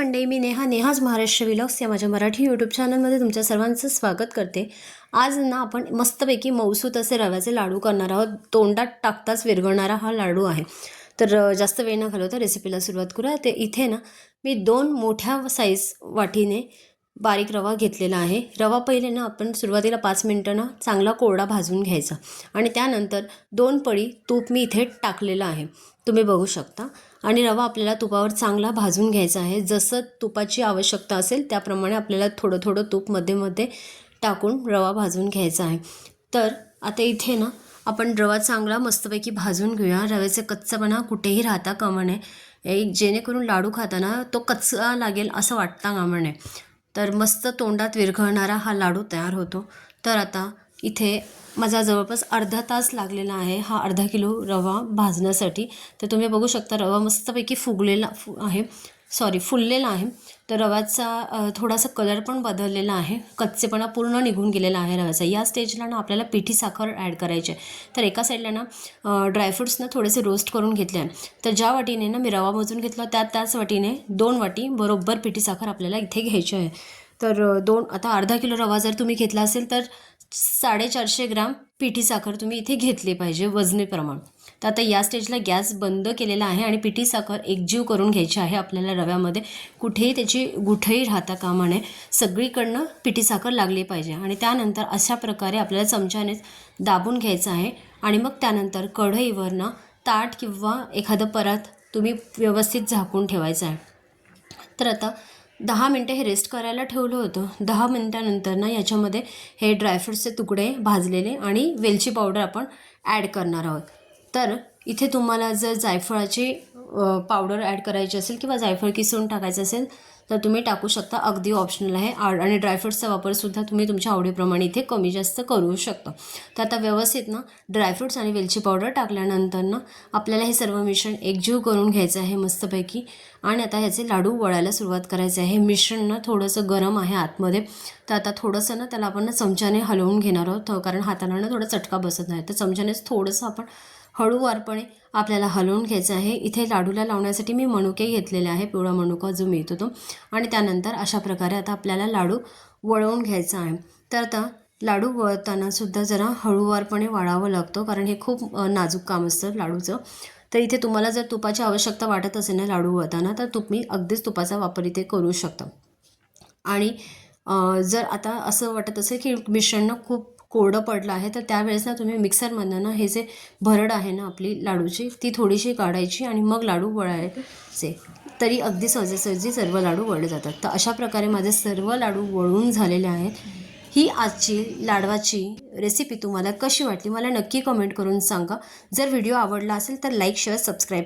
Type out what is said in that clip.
मंडळी, मी नेहाज महाराष्ट्र व्लॉग्स या माझ्या मराठी यूट्यूब चॅनलमध्ये तुमच्या सर्वांचं स्वागत करते। आज ना आपण मस्तपैकी मौसूत असे रव्याचे लाडू करणार आहोत। तोंडात टाकताच विरघळणारा हा लाडू आहे। तर जास्त वेळ न घालवता रेसिपीला सुरुवात करूया। ते इथे ना मी 2 मोठ्या साईज वाटीने बारीक रवा घेतलेला आहे। रवा पहिले ना आपण सुरुवातीला 5 मिनिटं ना चांगला कोरडा भाजून घ्यायचा आणि त्यानंतर 2 पळी तूप मी इथे टाकलेलं आहे, तुम्ही बघू शकता। आणि रवा आपल्याला तुपावर चांगला भाजून घ्यायचा आहे। जसं तुपाची आवश्यकता असेल त्याप्रमाणे आपल्याला थोडं थोडं तूप मध्ये मध्ये टाकून रवा भाजून घ्यायचा आहे। तर आता इथे ना आपण रवा चांगला मस्तपैकी भाजून घेऊया। रव्याचे कच्चापणा कुठेही राहता कामा नये, जेणेकरून लाडू खाताना तो कच्चा लागेल असं वाटता कामा नये। तर मस्त तोंडात विरघळणारा हा लाडू तयार होतो। तर आता इथे माझा जवळपास अर्धा तास लागलेला आहे हा अर्धा किलो रवा भाजण्यासाठी। तर तुम्ही बघू शकता रवा मस्तपैकी फुगलेला फुललेला आहे। तर रव्याचा थोडासा कलर पण बदललेला आहे, कच्चेपणा पूर्ण निघून गेलेला आहे रव्याचा। या स्टेजला ना आपल्याला पिठी साखर ॲड करायची आहे। तर एका साईडला ना ड्रायफ्रूट्स ना थोडेसे रोस्ट करून घेतले आहे। तर ज्या वाटीने ना मी रवा मोजून घेतला त्याच वाटीने 2 वाटी बरोबर पिठी साखर आपल्याला इथे घ्यायची आहे। तर आता अर्धा किलो रवा जर तुम्ही घेतला असेल तर 450 ग्राम पिठी साखर तुम्ही इथे घेतली पाहिजे वजनीप्रमाणे। तर आता या स्टेजला गॅस बंद केलेला आहे आणि पिठी साखर एकजीव करून घ्यायची आहे आपल्याला रव्यामध्ये। कुठेही त्याची गुठळी राहता कामा नये, सगळीकडनं पिठी साखर लागली पाहिजे। आणि त्यानंतर अशा प्रकारे आपल्याला चमच्याने दाबून घ्यायचं आहे आणि मग त्यानंतर कढईवर ना ताट किंवा एखादं परात तुम्ही व्यवस्थित झाकून ठेवायचं आहे। तर आता 10 मिनटं हे रेस्ट करायला ठेवलं होतं। 10 मिनटानंतर ना याच्यामध्ये हे ड्रायफ्रूट्सचे तुकडे भाजलेले आणि वेलची पावडर आपण ॲड करणार आहोत। तर इथे तुम्हाला जर जायफळाची पावडर ॲड करायची असेल किंवा जायफळ किसून टाकायचं असेल तर तुम्ही टाकू शकता, अगदी ऑप्शनल आहे। आणि ड्रायफ्रूट्सचा वापरसुद्धा तुम्ही तुमच्या आवडीप्रमाणे इथे कमी जास्त करू शकता। तर आता व्यवस्थित ना ड्रायफ्रूट्स आणि वेलची पावडर टाकल्यानंतर ना आपल्याला हे सर्व मिश्रण एकजीव करून घ्यायचं आहे मस्तपैकी। आणि आता ह्याचे लाडू वळायला सुरुवात करायचे आहे। हे मिश्रण ना थोडंसं गरम आहे आतमध्ये, तर आता थोडंसं ना त्याला आपण चमच्याने हलवून घेणार आहोत, कारण हाताला ना थोडा चटका बसत नाही। तर चमच्यानेच थोडंसं आपण हळूवारपणे आपल्याला हलवून घ्यायचं आहे। इथे लाडूला लावण्यासाठी मी मनुके घेतलेले आहे, पिवळा मनुका जो मिळतो तो। आणि त्यानंतर अशा प्रकारे आता आपल्याला लाडू वळवून घ्यायचा आहे। तर आता लाडू वळताना सुद्धा जरा हळूवारपणे वळावं लागतं, कारण हे खूप नाजूक काम असतं लाडूचं। तर इथे तुम्हाला जर तुपाची आवश्यकता वाटत असेल ना लाडू वळताना, तर तुम्ही अगदीच तुपाचा वापर इथे करू शकता। आणि जर आता असं वाटत असेल की मिश्रण खूप कोरडं पडलं आहे, तर त्यावेळेस ना तुम्ही मिक्सरमधनं ना हे जे भरड आहे ना आपली लाडूची ती थोडीशी काढायची आणि मग लाडू वळायचे, तरी अगदी सहजासहजी सर्व लाडू वळले जातात। तर अशा प्रकारे माझे सर्व लाडू वळून झालेले आहेत। ही आजची लाडवाची रेसिपी तुम्हाला कशी वाटली मला नक्की कमेंट करून सांगा। जर व्हिडिओ आवडला असेल तर लाईक, शेअर, सबस्क्राईब